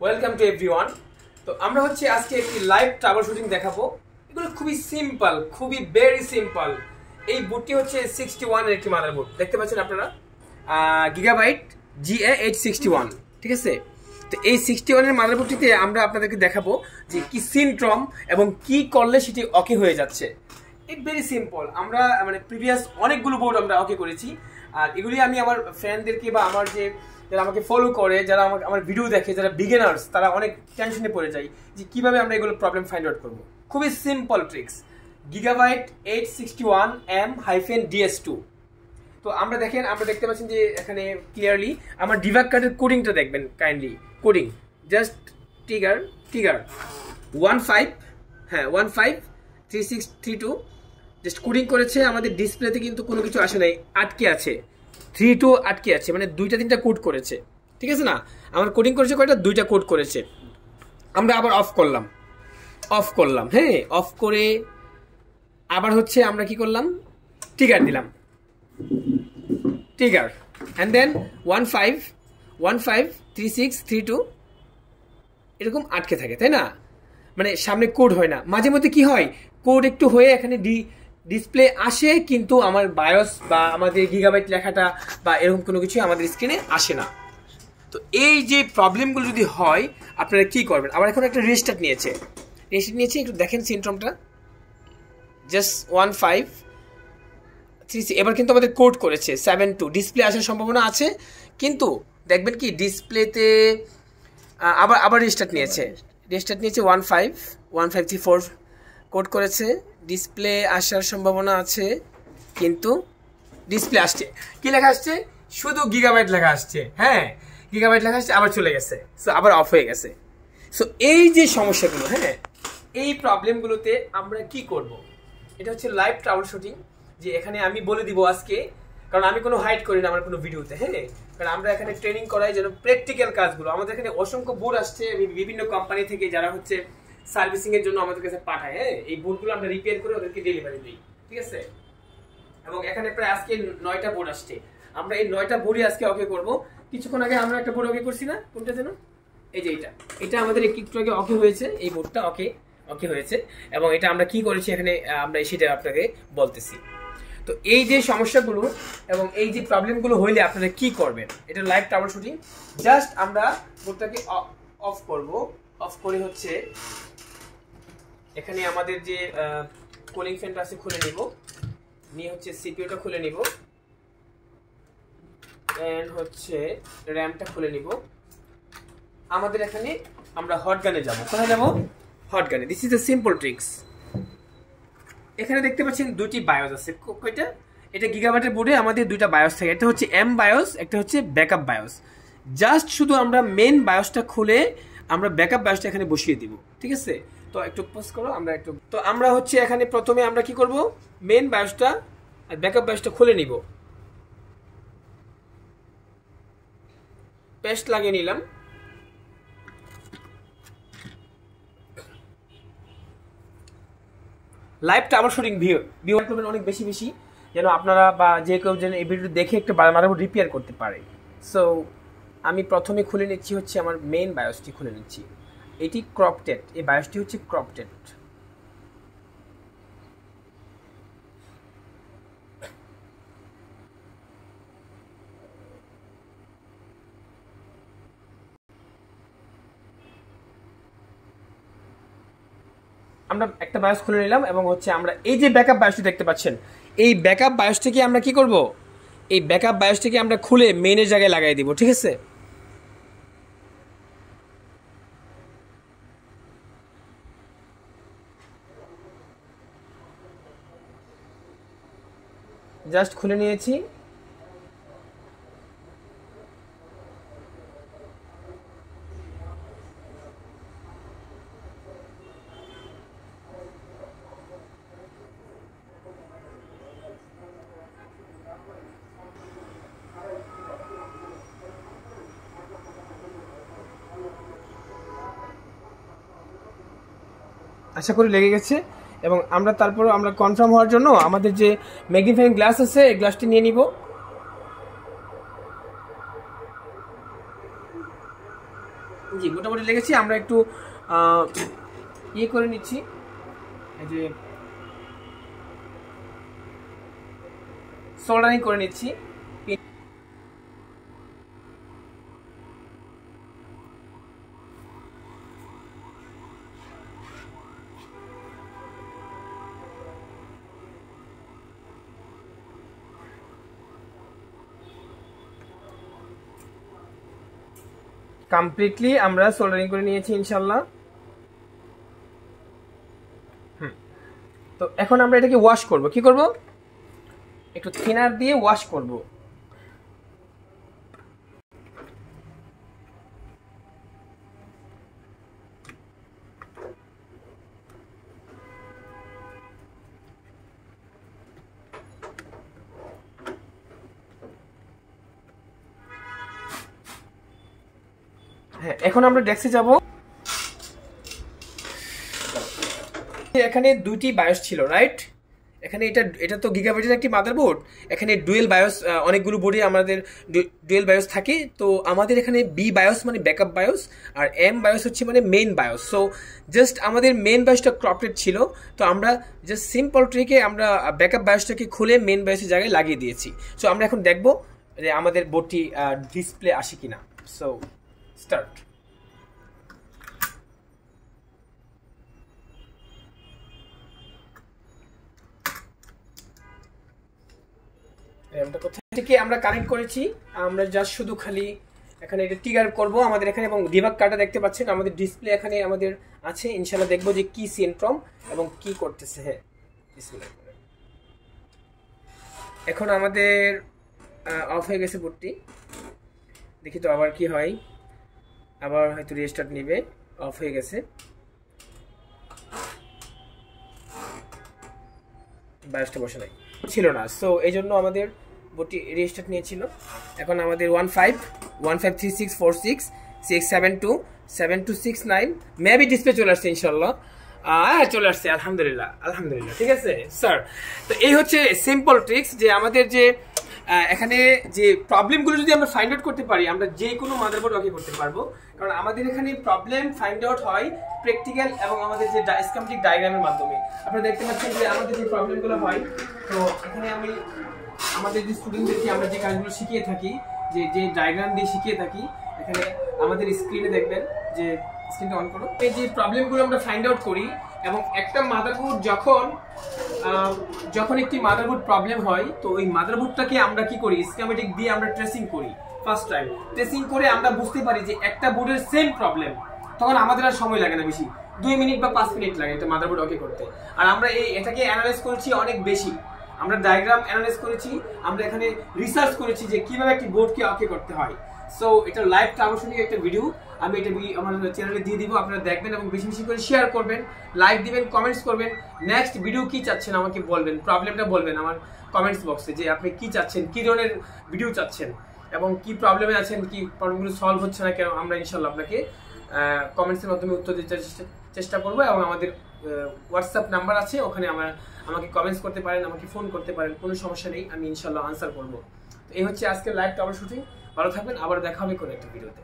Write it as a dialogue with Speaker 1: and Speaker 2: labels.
Speaker 1: Welcome to everyone. তো আমরা হচ্ছে আজকে একটি লাইভ ট্রাবল শুটিং দেখাবো। এগুলো খুবই সিম্পল, খুবই ভেরি সিম্পল। এই বুটটি হচ্ছে 61 এর একটি মাদারবোর্ড, দেখতে পাচ্ছেন আপনারা, গিগাবাইট H61, ঠিক আছে। তো এই 61 এর মাদারবোর্ডটিতে আমরা আপনাদেরকে দেখাবো যে কি সিনট্রম এবং কি করলে সেটি ওকে হয়ে যাচ্ছে। It very simple. আমরা মানে প্রিভিয়াস অনেকগুলো বোর্ড আমরা ওকে করেছি, আর এগুলি আমি আমার ফ্রেন্ডদেরকে বা আমার যে যারা আমাকে ফলো করে, যারা আমার ভিডিও দেখে, যারা বিগিনার্স, তারা অনেক টেনশনে পড়ে যায় যে কিভাবে আমরা এগুলো প্রবলেম ফাইন্ড আউট করবো। খুবই সিম্পল ট্রিক্স, গিগাবাইট H61M-DS2। তো আমরা দেখেন, আমরা দেখতে পাচ্ছেন যে এখানে ক্লিয়ারলি আমার ডিভাগ কার্ডের কোডিংটা দেখবেন kindly. Coding just trigger 153632 just coding করেছে। আমাদের ডিসপ্লেতে কিন্তু কোনো কিছু আসে নাই, আটকে আছে 32 আটকে আছে, মানে দুইটা তিনটা কোড করেছে, ঠিক আছে না। আমার কোডিং করেছে কয়টা, দুইটা কোড করেছে। আমরা আবার অফ করলাম, হ্যাঁ, অফ করে আবার হচ্ছে আমরা কি করলাম, ট্রিগার দিলাম, ট্রিগার অ্যান্ড দেন 153632 এরকম আটকে থাকে, তাই না। মানে সামনে কোড হয় না, মাঝে মধ্যে কি হয়, কোড একটু হয়ে এখানে ডিসপ্লে আসে, কিন্তু আমার বায়োস বা আমাদের গিগাবাইট লেখাটা বা এরকম কোনো কিছু আমাদের স্ক্রিনে আসে না। তো এই যে প্রবলেমগুলো যদি হয়, আপনারা কি করবেন। আবার এখন একটা রেস্টার্ট নিয়েছে, একটু দেখেন সিনট্রমটা, জাস্ট 1536। এবার কিন্তু আমাদের কোড করেছে 72, ডিসপ্লে আসার সম্ভাবনা আছে, কিন্তু দেখবেন কি ডিসপ্লেতে আবার রেস্টার্ট নিয়েছে 1534 কোড করেছে, ডিসপ্লে আসার সম্ভাবনা আছে, কিন্তু ডিসপ্লে আসছে, কি লেখা আসছে, শুধু গিগাবাইট লেখা আসছে, হ্যাঁ গিগাবাইট লেখা আসছে, আবার চলে গেছে, সো আবার অফ হয়ে গেছে। সো এই যে সমস্যাগুলো, হ্যাঁ, এই প্রবলেমগুলোতে আমরা কি করব, এটা হচ্ছে লাইভ ট্রাবল শুটিং। যে এখানে আমি বলে দিব আজকে, কারণ আমি কোনো হাইড করি না আমার কোনো ভিডিওতে, হ্যাঁ, কারণ আমরা এখানে ট্রেনিং করাই যেন প্র্যাকটিক্যাল কাজগুলো। আমাদের এখানে অসংখ্য বোর্ড আসছে বিভিন্ন কোম্পানি থেকে, যারা হচ্ছে সার্ভিসিং এর জন্য আমাদের কাছে পাঠায়, হ্যাঁ, এই বোর্ডগুলো আমরা রিপেয়ার করে ওদেরকে ডেলিভারি দিই, ঠিক আছে। এবং এখানে প্রায় আজকে 9টা বোর্ড আসছে, আমরা এই 9টা বোর্ডই আজকে ওকে করব। কিছুক্ষণ আগে আমরা একটা বোর্ড ওকে করছি না, কোনটা যেন, এই যে এটা আমাদের একটু আগে ওকে হয়েছে, এই বোর্ডটা ওকে হয়েছে। এবং এটা আমরা কি করেছি এখানে আমরা সেটা আপনাকে বলতেছি। তো এই যে সমস্যাগুলো এবং এই যে প্রবলেমগুলো হইলে আপনারা কি করবেন, এটা লাইভ ট্রাবল শুটিং। জাস্ট আমরা বোর্ডটাকে অফ করব, অফ করে হচ্ছে এখানে আমাদের যে কুলিং ফ্যানটা আছে খুলে নিব, নিয়ে হচ্ছে সিপিইউটা খুলে নিব, এন্ড হচ্ছে র্যামটা খুলে নিব। আমাদের এখানে আমরা হট গানে যাব, কোথায় যাব, হট গানে। This is the simple tricks. এখানে দেখতে পাচ্ছেন দুটি বায়োস আছে, কয়টা, এটা গিগাবাইটের বোর্ডে আমাদের দুইটা বায়োস থাকে, একটা হচ্ছে এম বায়োস, একটা হচ্ছে ব্যাকআপ বায়োস। জাস্ট শুধু আমরা মেন বায়োসটা খুলে আমরা ব্যাকআপ বায়োসটা এখানে বসিয়ে দিব, ঠিক আছে। তো একটু পজ করো, তো আমরা হচ্ছে এখানে প্রথমে আমরা কি করব, মেন বায়োসটা আর ব্যাকআপ বায়োসটা খুলে নিব, পেস্ট লাগিয়ে নিলাম। লাইভ ট্রাবল শুটিং ভিউ করবেন অনেক বেশি যেন আপনারা বা যে কেউ যেন এই ভিডিও দেখে একটা মাদারবোর্ড রিপেয়ার করতে পারে। সো আমি প্রথমে খুলে নিচ্ছি হচ্ছে আমার মেইন বায়োসটি খুলে নিচ্ছি, এটি ক্রপটেড, এই বায়োসটি হচ্ছে ক্রপটেড। আমরা একটা বায়োস খুলে নিলাম এবং হচ্ছে আমরা এই যে ব্যাকআপ বায়োসটি দেখতে পাচ্ছেন, এই ব্যাকআপ বায়োসটিকে আমরা কি করব, এই ব্যাকআপ বায়োসটিকে আমরা খুলে মেইনের জায়গায় লাগাই দিব, ঠিক আছে। জাস্ট খুলে নিয়েছি। আশা করি লেগে গেছে। এবং আমরা তারপর আমরা কনফার্ম হওয়ার জন্য আমাদের যে ম্যাগনিফাইং গ্লাস আছে, এই গ্লাসটি নিয়ে নিব। জি মোটামুটি মাদারবোর্ডে লেগেছি, আমরা একটু ইয়ে করে নিচ্ছি, এই যে সোল্ডারিং করে নিচ্ছি। কমপ্লিটলি আমরা সোল্ডারিং করে নিয়েছি ইনশাল্লাহ। তো এখন আমরা এটাকে ওয়াশ করব। কি করব? একটু থিনার দিয়ে ওয়াশ করব। হ্যাঁ, এখন আমরা ডেস্কে যাব। এখানে দুটি বায়োস ছিল, রাইট? এখানে এটা তো গিগাবাইটের একটি মাদারবোর্ড। এখানে ডুয়েল বায়োস, অনেকগুলো বোর্ডে আমাদের ডুয়েল বায়োস থাকে। তো আমাদের এখানে বি বায়োস মানে ব্যাকআপ বায়োস, আর এম বায়োস হচ্ছে মানে মেইন বায়োস। সো জাস্ট আমাদের মেইন বায়োসটা ক্রপটেড ছিল, তো আমরা জাস্ট সিম্পল ট্রিকে আমরা ব্যাকআপ বায়োসটাকে খুলে মেইন বায়োসের জায়গায় লাগিয়ে দিয়েছি। সো আমরা এখন দেখবো যে আমাদের বোর্ডটি ডিসপ্লে আসে কিনা। So start. র্যামটা কোথা থেকে আমরা কানেক্ট করেছি, আমরা জাস্ট শুধু খালি এখানে এটা ট্রিগার করব আমাদের এখানে, এবং ডিবাগ কার্ডটা দেখতে পাচ্ছেন আমাদের ডিসপ্লে এখানে আমাদের আছে। ইনশাআল্লাহ দেখবো যে কি সেন্ট্রম এবং কি করতেছে। হ্যাঁ, বিসমিল্লাহ। এখন আমাদের অফ হয়ে গেছে বোর্ডটি, দেখি তো আবার কি হয়, আবার হয়তো রিস্টার্ট নেবে। অফ হয়ে গেছে, বায়োসটা বসে নাই ছিল না, সো এই জন্য আমাদের বোর্ডটি রিস্টার্ট নিয়েছিল। এখন আমাদের 15364667272669 মেবি ডিসপ্লে চলে আসছে ইনশাল্লাহ। হ্যাঁ, চলে আসছে, আলহামদুলিল্লাহ আলহামদুলিল্লাহ। ঠিক আছে স্যার, তো এই হচ্ছে সিম্পল ট্রিক্স যে আমাদের যে এখানে যে প্রবলেমগুলো যদি আমরা ফাইন্ড আউট করতে পারি, আমরা যে কোনো মাদারবোর্ড ওকে করতে পারবো। কারণ আমাদের এখানে প্রবলেম ফাইন্ড আউট হয় প্র্যাকটিক্যাল এবং আমাদের যে স্কিমেটিক ডায়াগ্রামের মাধ্যমে। আপনারা দেখতে পাচ্ছেন যে আমাদের যে প্রবলেমগুলো হয়, তো এখানে আমি আমাদের যে স্টুডেন্টদেরকে আমরা যে কাজগুলো শিখিয়ে থাকি, যে ডায়াগ্রাম দিয়ে শিখিয়ে থাকি, এখানে আমাদের স্ক্রিনে দেখবেন যে স্ক্রিনটা অন করো। এই যে প্রবলেমগুলো আমরা ফাইন্ড আউট করি, এবং একটা মাদারবোর্ড যখন একটি মাদারবোর্ড প্রবলেম হয়, তো ওই মাদারবোর্ডটাকে আমরা কি করি, স্কিমেটিক দিয়ে আমরা ট্রেসিং করি। ফার্স্ট টাইম ট্রেসিং করে আমরা বুঝতে পারি যে একটা বোর্ডের সেম প্রবলেম, তখন আমাদের আর সময় লাগে না বেশি, 2 মিনিট বা 5 মিনিট লাগে একটা মাদারবোর্ড ওকে করতে। আর আমরা এটাকে অ্যানালাইজ করেছি অনেক বেশি, আমরা ডায়াগ্রাম অ্যানালাইজ করেছি, আমরা এখানে রিসার্চ করেছি যে কিভাবে একটি বোর্ডকে ওকে করতে হয়। সো এটা লাইভ ট্রাবলশুটিং একটা ভিডিও আমি এটা আমার চ্যানেলে দিয়ে দিব, আপনারা দেখবেন এবং বেশি বেশি করে শেয়ার করবেন, লাইক দিবেন, কমেন্টস করবেন। নেক্সট ভিডিও কি চাচ্ছেন আমাকে বলবেন, প্রবলেমটা বলবেন আমার কমেন্টস বক্সে যে আপনি কি চাচ্ছেন, কি ধরনের ভিডিও চাচ্ছেন এবং কি প্রবলেমে আছেন, কি প্রবলেমগুলো সলভ হচ্ছে না কেন। আমরা ইনশাল্লাহ আপনাকে কমেন্টসের মাধ্যমে উত্তর দিতে চেষ্টা করবো, এবং আমাদের হোয়াটসঅ্যাপ নাম্বার আছে, ওখানে আমাকে কমেন্টস করতে পারেন, আমাকে ফোন করতে পারেন, কোনো সমস্যা নেই, আমি ইনশাল্লাহ আনসার করবো। তো এই হচ্ছে আজকের লাইভ ট্রাবলশুটিং। ভালো থাকবেন, আবার দেখা হবে কোনো একটা ভিডিওতে।